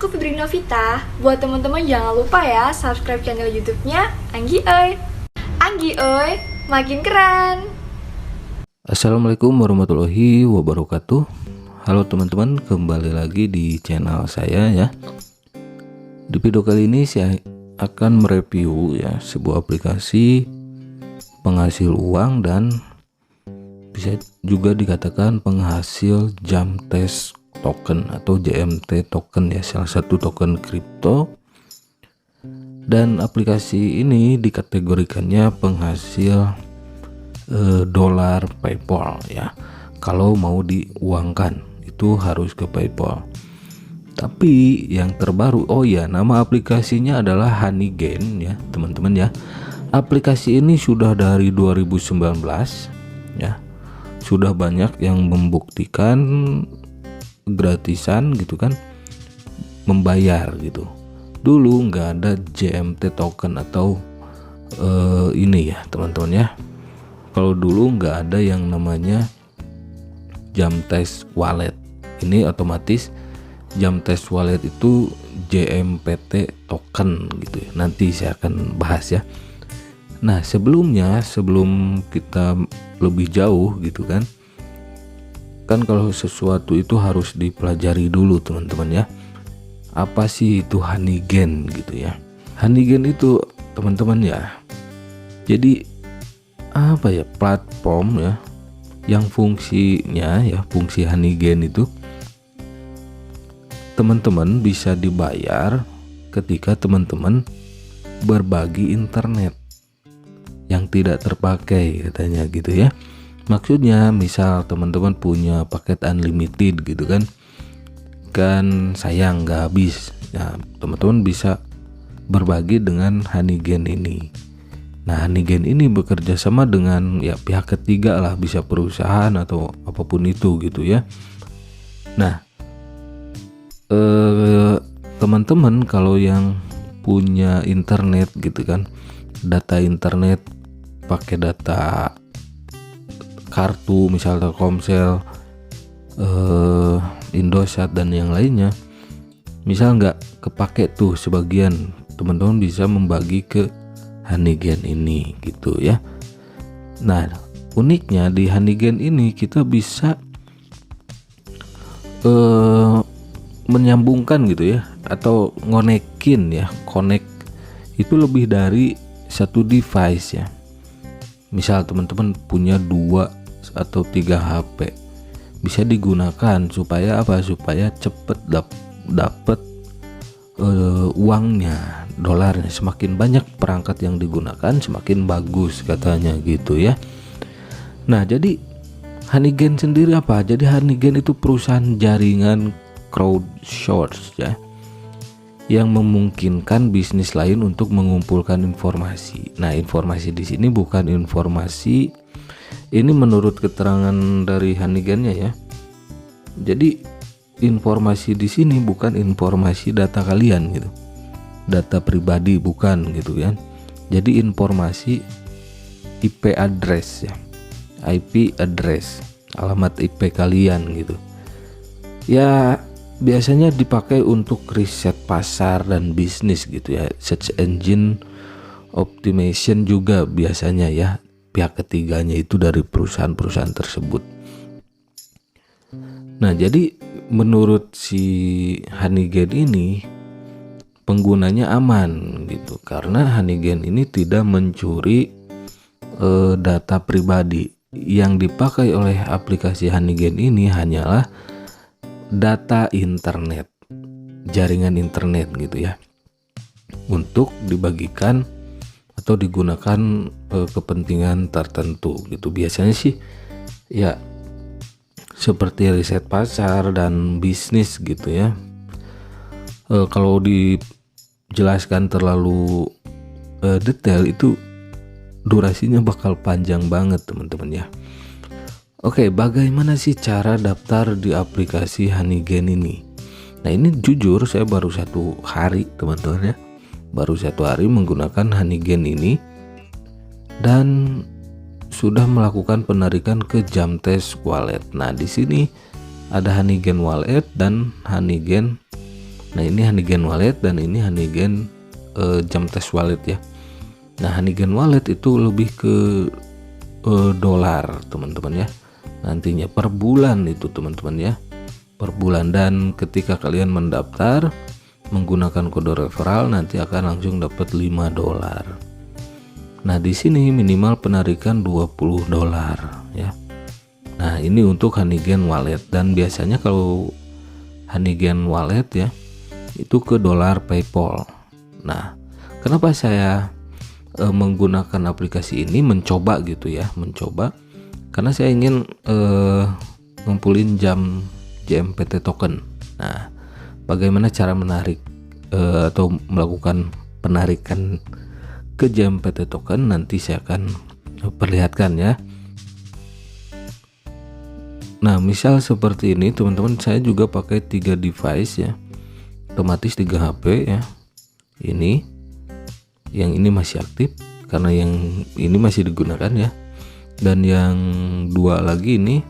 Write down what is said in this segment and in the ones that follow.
aku Fitri Novita. Buat teman-teman jangan lupa ya subscribe channel YouTube-nya Anggi Oi. Anggi Oi, makin keren. Assalamualaikum warahmatullahi wabarakatuh. Halo teman-teman, kembali lagi di channel saya ya. Di video kali ini saya akan mereview ya sebuah aplikasi penghasil uang dan bisa juga dikatakan penghasil jam test token atau JMT token ya, salah satu token kripto. Dan aplikasi ini dikategorikannya penghasil dolar PayPal ya. Kalau mau diuangkan itu harus ke PayPal. Tapi yang terbaru, oh ya, nama aplikasinya adalah Honeygain ya teman-teman ya. Aplikasi ini sudah dari 2019 ya. Sudah banyak yang membuktikan gratisan gitu kan, membayar gitu. Dulu nggak ada JMT token atau ini ya teman-teman ya. Kalau dulu nggak ada yang namanya jam test wallet. Ini otomatis jam test wallet itu JMPT token gitu ya. Nanti saya akan bahas ya. Nah sebelum kita lebih jauh gitu kan kalau sesuatu itu harus dipelajari dulu teman-teman ya. Apa sih itu Honeygain gitu ya? Honeygain itu teman-teman ya, jadi apa ya, platform ya yang fungsinya ya, fungsi Honeygain itu teman-teman bisa dibayar ketika teman-teman berbagi internet yang tidak terpakai katanya gitu ya. Maksudnya misal teman-teman punya paket unlimited gitu kan sayang nggak habis ya, teman-teman bisa berbagi dengan Honeygain ini. Nah Honeygain ini bekerja sama dengan ya pihak ketiga lah, bisa perusahaan atau apapun itu gitu ya. Nah teman-teman kalau yang punya internet gitu kan, data internet pakai data kartu misal Telkomsel, Indosat dan yang lainnya, misal nggak kepake tuh sebagian, teman-teman bisa membagi ke Honeygain ini gitu ya. Nah uniknya di Honeygain ini kita bisa menyambungkan gitu ya, atau ngonekin ya, connect itu lebih dari satu device ya. Misal teman-teman punya 2 atau 3 HP, bisa digunakan supaya apa? Supaya cepet dapat uangnya, dolarnya. Semakin banyak perangkat yang digunakan semakin bagus katanya gitu ya. Nah jadi Honeygain sendiri apa? Jadi Honeygain itu perusahaan jaringan crowdsource ya, yang memungkinkan bisnis lain untuk mengumpulkan informasi. Nah informasi di sini bukan informasi, ini menurut keterangan dari Honeygain-nya ya. Jadi informasi di sini bukan informasi data kalian gitu, data pribadi bukan gitu kan. Jadi informasi IP address ya, IP address, alamat IP kalian gitu. Ya biasanya dipakai untuk riset pasar dan bisnis gitu ya, search engine optimization juga biasanya ya. Pihak ketiganya itu dari perusahaan-perusahaan tersebut. Nah jadi menurut si Honeygain ini penggunanya aman gitu, karena Honeygain ini tidak mencuri data pribadi. Yang dipakai oleh aplikasi Honeygain ini hanyalah data internet, jaringan internet gitu ya, untuk dibagikan atau digunakan kepentingan tertentu gitu. Biasanya sih ya seperti riset pasar dan bisnis gitu ya. Kalau dijelaskan terlalu detail itu durasinya bakal panjang banget teman-teman ya. Oke, bagaimana sih cara daftar di aplikasi Honeygain ini? Nah ini jujur saya baru 1 hari teman-teman ya, baru 1 hari menggunakan Honeygain ini dan sudah melakukan penarikan ke jam test wallet. Nah di sini ada Honeygain wallet dan Honeygain Nah ini Honeygen Wallet dan ini Honeygen Jamtest Wallet ya. Nah Honeygen Wallet itu lebih ke dolar teman-teman ya, nantinya per bulan itu teman-teman ya, per bulan. Dan ketika kalian mendaftar menggunakan kode referral nanti akan langsung dapat $5. Nah di sini minimal penarikan $20 ya. Nah ini untuk Honeygen Wallet, dan biasanya kalau Honeygen Wallet ya itu ke dolar PayPal. Nah kenapa saya menggunakan aplikasi ini, mencoba gitu ya, karena saya ingin ngumpulin JMPT token. Nah bagaimana cara menarik atau melakukan penarikan ke JMPT token, nanti saya akan perlihatkan ya. Nah misal seperti ini teman-teman, saya juga pakai 3 device ya, otomatis 3 HP ya. Ini yang ini masih aktif karena yang ini masih digunakan ya, dan yang 2 lagi ini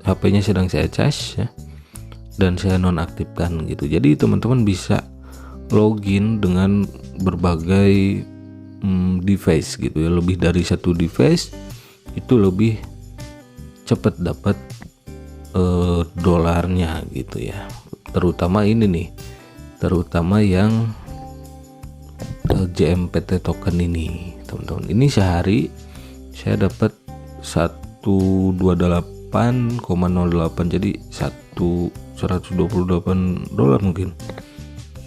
HP-nya sedang saya charge ya, dan saya nonaktifkan gitu. Jadi teman-teman bisa login dengan berbagai device gitu ya, lebih dari 1 device itu lebih cepat dapat dolarnya gitu ya. Terutama ini nih, terutama yang JMPT token ini teman-teman. Ini sehari saya dapat 128,08, jadi $128 mungkin.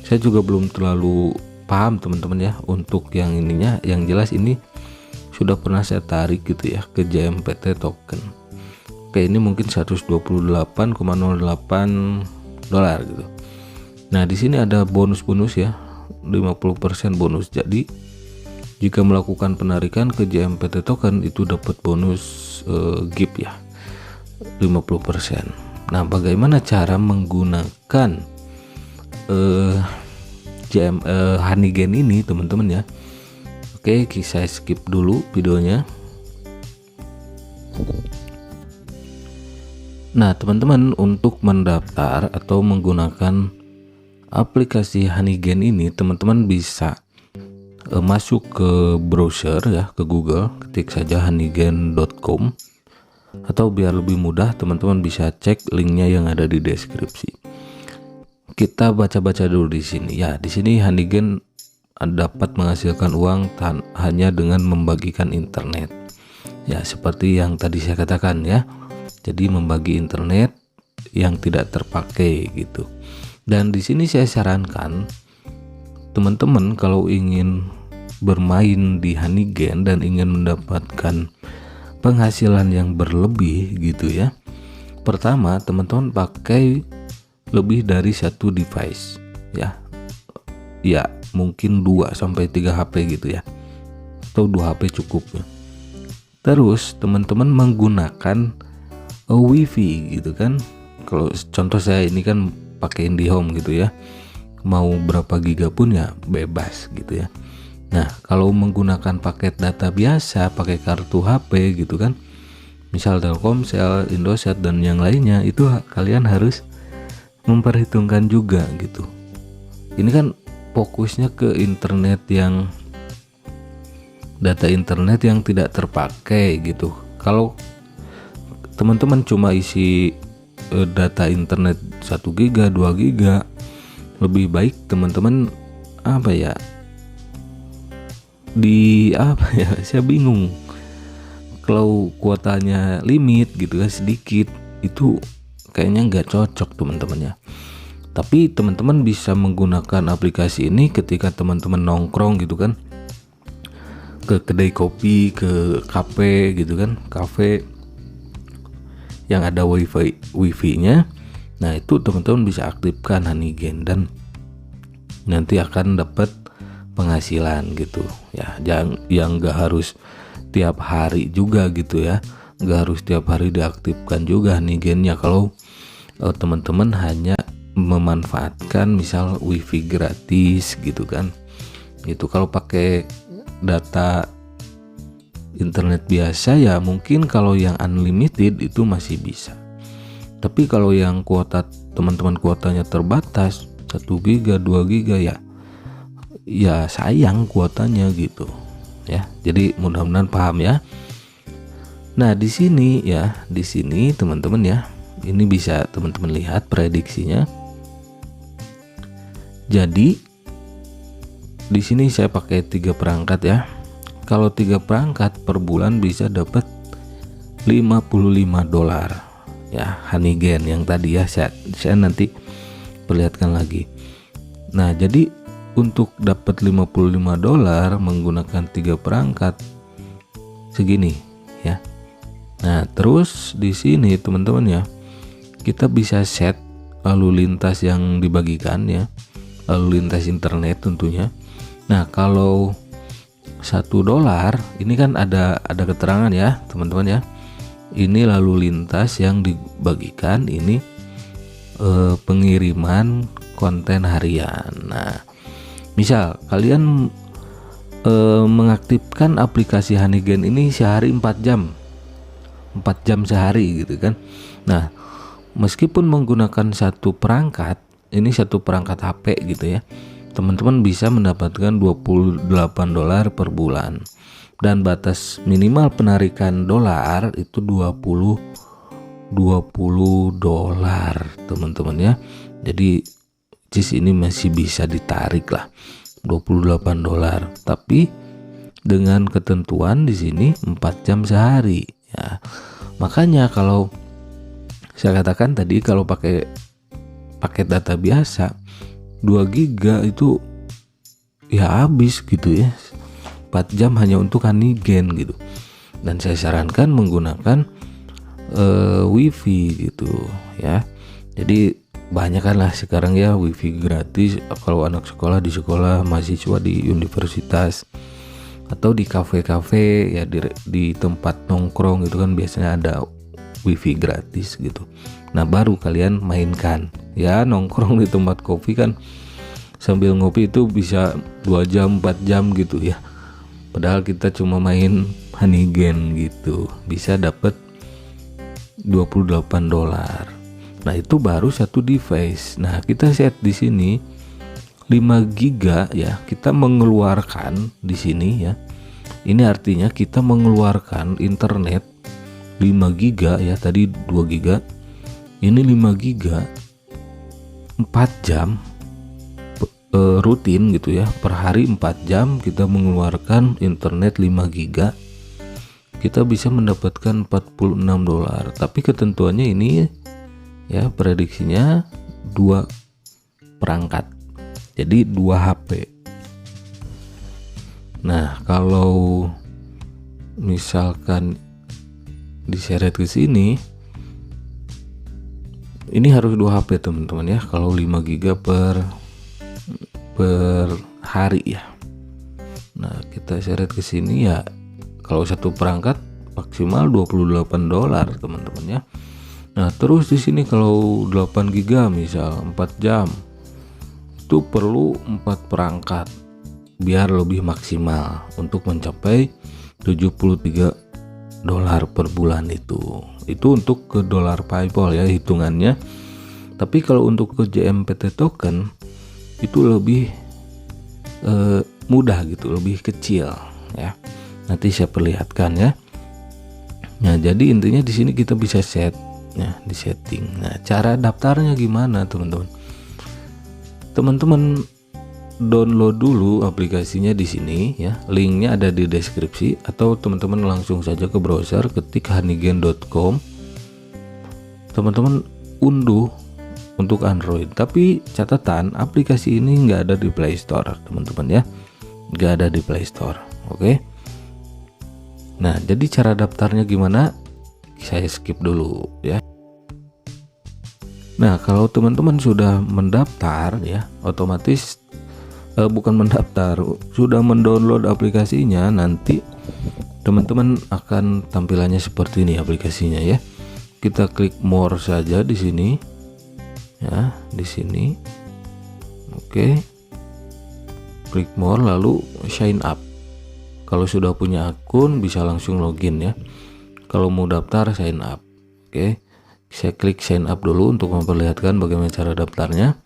Saya juga belum terlalu paham teman-teman ya untuk yang ininya. Yang jelas ini sudah pernah saya tarik gitu ya ke JMPT token. Oke, ini mungkin $128,08 gitu. Nah di sini ada bonus-bonus ya, 50% bonus. Jadi jika melakukan penarikan ke JMPT token itu dapat bonus gift ya, 50%. Nah bagaimana cara menggunakan Honeygen ini teman-teman ya? Oke, saya skip dulu videonya. Nah teman-teman, untuk mendaftar atau menggunakan aplikasi Honeygen ini, teman-teman bisa masuk ke browser ya, ke Google, ketik saja honeygen.com, atau biar lebih mudah teman-teman bisa cek linknya yang ada di deskripsi. Kita baca-baca dulu di sini ya. Di sini Honeygen dapat menghasilkan uang hanya dengan membagikan internet ya, seperti yang tadi saya katakan ya. Jadi membagi internet yang tidak terpakai gitu. Dan di sini saya sarankan teman-teman kalau ingin bermain di Honeygen dan ingin mendapatkan penghasilan yang berlebih gitu ya. Pertama, teman-teman pakai lebih dari 1 device ya. Ya, mungkin 2 sampai 3 HP gitu ya. Atau 2 HP cukup ya. Terus teman-teman menggunakan WiFi gitu kan. Kalau contoh saya ini kan pakai IndiHome gitu ya, mau berapa giga pun ya bebas gitu ya. Nah kalau menggunakan paket data biasa pakai kartu HP gitu kan, misal Telkomsel, Indosat dan yang lainnya, itu kalian harus memperhitungkan juga gitu. Ini kan fokusnya ke internet yang data internet yang tidak terpakai gitu. Kalau teman-teman cuma isi data internet 1 giga 2 giga, lebih baik teman-teman saya bingung kalau kuotanya limit gitu kan, sedikit, itu kayaknya nggak cocok teman-teman ya. Tapi teman-teman bisa menggunakan aplikasi ini ketika teman-teman nongkrong gitu kan, ke kedai kopi, ke kafe gitu kan, kafe yang ada wifi-nya. Nah itu teman-teman bisa aktifkan Honeygen dan nanti akan dapat penghasilan gitu ya. Yang nggak harus tiap hari juga gitu ya, nggak harus tiap hari diaktifkan juga Honeygennya. Kalau teman-teman hanya memanfaatkan misal wifi gratis gitu kan, itu kalau pakai data internet biasa ya mungkin kalau yang unlimited itu masih bisa. Tapi kalau yang kuota teman-teman kuotanya terbatas 1 giga 2 giga ya sayang kuotanya gitu ya. Jadi mudah-mudahan paham ya. Nah, di sini teman-teman ya, ini bisa teman-teman lihat prediksinya. Jadi di sini saya pakai 3 perangkat ya. Kalau 3 perangkat per bulan bisa dapat $55 ya, Honeygain yang tadi ya, saya nanti perlihatkan lagi. Nah, jadi untuk dapat $55 menggunakan 3 perangkat segini ya. Nah, terus di sini teman-teman ya, kita bisa set lalu lintas yang dibagikan ya, lalu lintas internet tentunya. Nah, kalau $1 ini kan ada keterangan ya teman-teman ya. Ini lalu lintas yang dibagikan, ini pengiriman konten harian. Nah, misal kalian mengaktifkan aplikasi Honeygain ini sehari 4 jam sehari gitu kan. Nah, meskipun menggunakan satu perangkat, ini satu perangkat HP gitu ya, teman-teman bisa mendapatkan $28 per bulan, dan batas minimal penarikan dolar itu $20 teman-teman ya. Jadi di sini masih bisa ditarik lah $28, tapi dengan ketentuan di sini 4 jam sehari ya. Makanya kalau saya katakan tadi, kalau pakai paket data biasa 2 giga itu ya habis gitu ya, 4 jam hanya untuk Honeygain gitu. Dan saya sarankan menggunakan wifi gitu ya. Jadi banyak kan lah sekarang ya wifi gratis kalau anak sekolah di sekolah, mahasiswa di universitas, atau di kafe-kafe ya, di tempat nongkrong itu kan biasanya ada wifi gratis gitu. Nah, baru kalian mainkan ya, nongkrong di tempat kopi kan sambil ngopi itu bisa 2 jam 4 jam gitu ya, padahal kita cuma main Honeygain gitu, bisa dapat $28. Nah, itu baru satu device. Nah, kita set di sini 5 giga ya, kita mengeluarkan di sini ya. Ini artinya kita mengeluarkan internet 5 giga ya, tadi 2 giga. Ini 5 giga 4 jam rutin gitu ya. Per hari 4 jam kita mengeluarkan internet 5 giga. Kita bisa mendapatkan $46. Tapi ketentuannya ini ya, prediksinya 2 perangkat. Jadi 2 HP. Nah, kalau misalkan diseret ke sini, ini harus 2 HP teman-teman ya. Kalau 5 giga per hari ya. Nah, kita seret ke sini ya, kalau satu perangkat maksimal $28 teman-teman ya. Nah, terus di sini kalau 8 giga misal 4 jam, itu perlu 4 perangkat biar lebih maksimal untuk mencapai $73 per bulan itu. Itu untuk ke dolar PayPal ya hitungannya. Tapi kalau untuk ke JMPT token itu lebih mudah gitu, lebih kecil ya. Nanti saya perlihatkan ya. Nah, jadi intinya di sini kita bisa set ya, di setting. Nah, cara daftarnya gimana teman-teman? Teman-teman download dulu aplikasinya di sini ya. Linknya ada di deskripsi, atau teman-teman langsung saja ke browser, ketik honeygain.com. Teman-teman unduh untuk Android. Tapi catatan, aplikasi ini nggak ada di Play Store teman-teman ya. Nggak ada di Play Store. Oke. Nah, jadi cara daftarnya gimana? Saya skip dulu ya. Nah, kalau teman-teman sudah mendaftar ya, otomatis bukan mendaftar, sudah mendownload aplikasinya, nanti teman-teman akan tampilannya seperti ini aplikasinya ya. Kita klik more saja di sini ya, di sini. Oke. Klik more lalu sign up. Kalau sudah punya akun bisa langsung login ya. Kalau mau daftar sign up. Oke. Saya klik sign up dulu untuk memperlihatkan bagaimana cara daftarnya.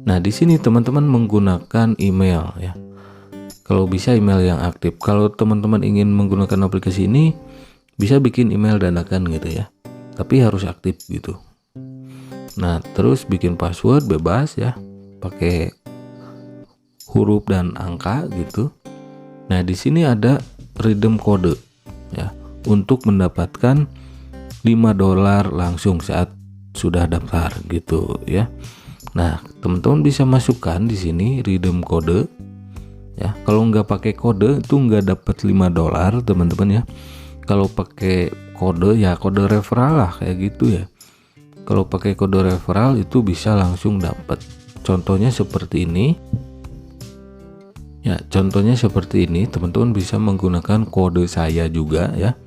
Nah, di sini teman-teman menggunakan email ya. Kalau bisa email yang aktif. Kalau teman-teman ingin menggunakan aplikasi ini, bisa bikin email dadakan gitu ya. Tapi harus aktif gitu. Nah, terus bikin password bebas ya. Pakai huruf dan angka gitu. Nah, di sini ada redeem kode ya untuk mendapatkan $5 langsung saat sudah daftar gitu ya. Nah, teman-teman bisa masukkan di sini redeem kode ya. Kalau nggak pakai kode itu nggak dapat $5 teman-teman ya. Kalau pakai kode ya kode referral lah kayak gitu ya. Kalau pakai kode referral itu bisa langsung dapat. Contohnya seperti ini. Ya, contohnya seperti ini. Teman-teman bisa menggunakan kode saya juga ya.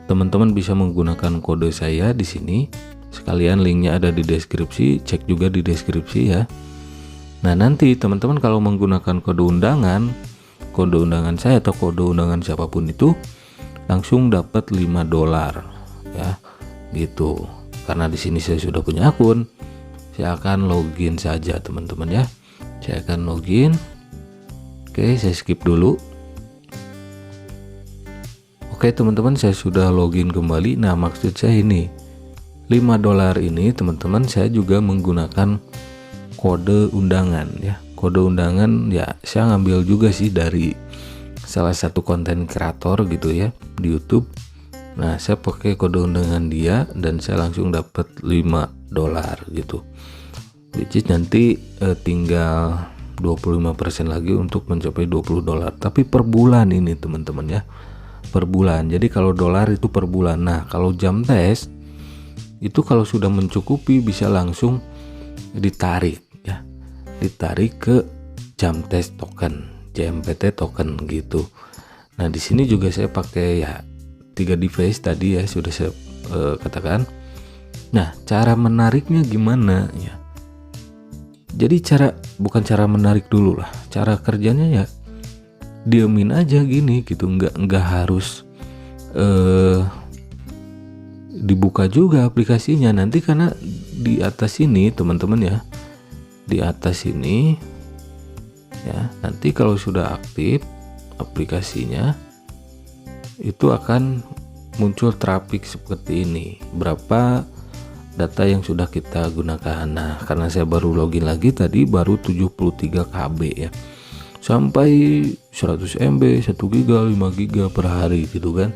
Teman-teman bisa menggunakan kode saya di sini. Sekalian linknya ada di deskripsi, cek juga di deskripsi ya. Nah, nanti teman-teman kalau menggunakan kode undangan saya atau kode undangan siapapun itu langsung dapat $5 ya. Gitu. Karena di sini saya sudah punya akun, saya akan login saja teman-teman ya. Saya akan login. Oke, saya skip dulu. Oke teman-teman, saya sudah login kembali. Nah, maksud saya ini $5 ini teman-teman saya juga menggunakan kode undangan ya. Kode undangan ya saya ngambil juga sih dari salah satu konten kreator gitu ya di YouTube. Nah, saya pakai kode undangan dia dan saya langsung dapat $5 gitu. Which is nanti tinggal 25% lagi untuk mencapai $20. Tapi per bulan ini teman-teman ya. Per bulan. Jadi kalau dolar itu per bulan. Nah, kalau jam tes itu kalau sudah mencukupi bisa langsung ditarik ya. Ditarik ke jam tes token, JMPT token gitu. Nah, di sini juga saya pakai ya 3 device tadi ya sudah saya katakan. Nah, cara menariknya gimana ya? Jadi bukan cara menarik dulu lah. Cara kerjanya ya diamin aja gini gitu, nggak harus dibuka juga aplikasinya nanti, karena di atas ini teman-teman ya, di atas ini ya, nanti kalau sudah aktif aplikasinya itu akan muncul traffic seperti ini, berapa data yang sudah kita gunakan. Nah, karena saya baru login lagi tadi baru 73 KB ya, sampai 100 MB, 1 GB, 5 GB per hari gitu kan.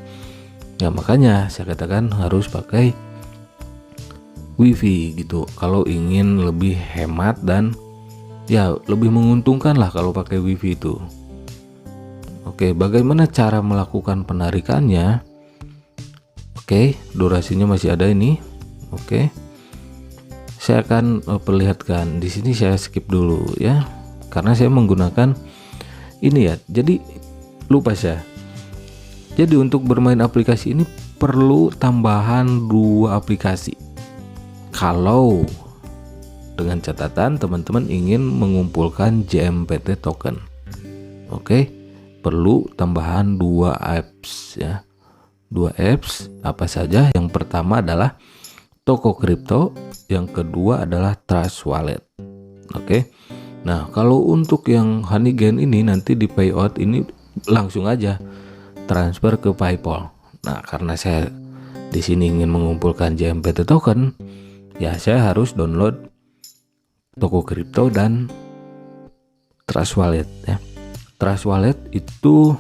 Ya makanya saya katakan harus pakai WiFi gitu kalau ingin lebih hemat dan ya lebih menguntungkan lah kalau pakai WiFi itu. Oke, bagaimana cara melakukan penarikannya? Oke, durasinya masih ada ini. Oke. Saya akan perlihatkan. Di sini saya skip dulu ya. Karena saya menggunakan ini ya, jadi lupa saya. Jadi untuk bermain aplikasi ini perlu tambahan 2 aplikasi. Kalau dengan catatan teman-teman ingin mengumpulkan JMPT token. Oke, perlu tambahan 2 apps ya. 2 apps apa saja? Yang pertama adalah Toko Kripto, yang kedua adalah Trust Wallet. Oke. Nah, kalau untuk yang Honeygain ini nanti di payout ini langsung aja transfer ke PayPal. Nah, karena saya di sini ingin mengumpulkan JMPT token, ya saya harus download Toko Kripto dan Trust Wallet ya. Trust Wallet itu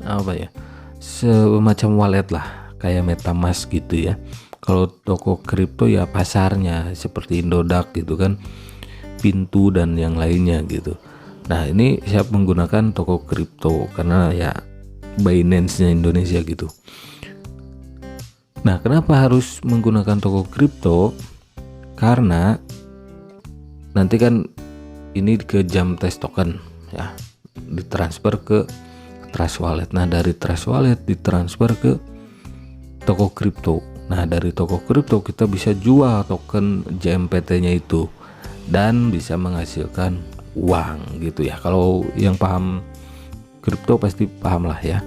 apa ya? Semacam wallet lah, kayak MetaMask gitu ya. Kalau Toko Kripto ya pasarnya seperti Indodax gitu kan, Pintu dan yang lainnya gitu. Nah, ini saya menggunakan Toko Kripto karena ya Binance-nya Indonesia gitu. Nah, kenapa harus menggunakan Toko Kripto? Karena nanti kan ini ke jam tes token ya, ditransfer ke Trust Wallet. Nah, dari Trust Wallet ditransfer ke Toko Kripto. Nah, dari Toko Kripto kita bisa jual token JMPT-nya itu dan bisa menghasilkan uang gitu ya. Kalau yang paham kripto pasti paham lah ya.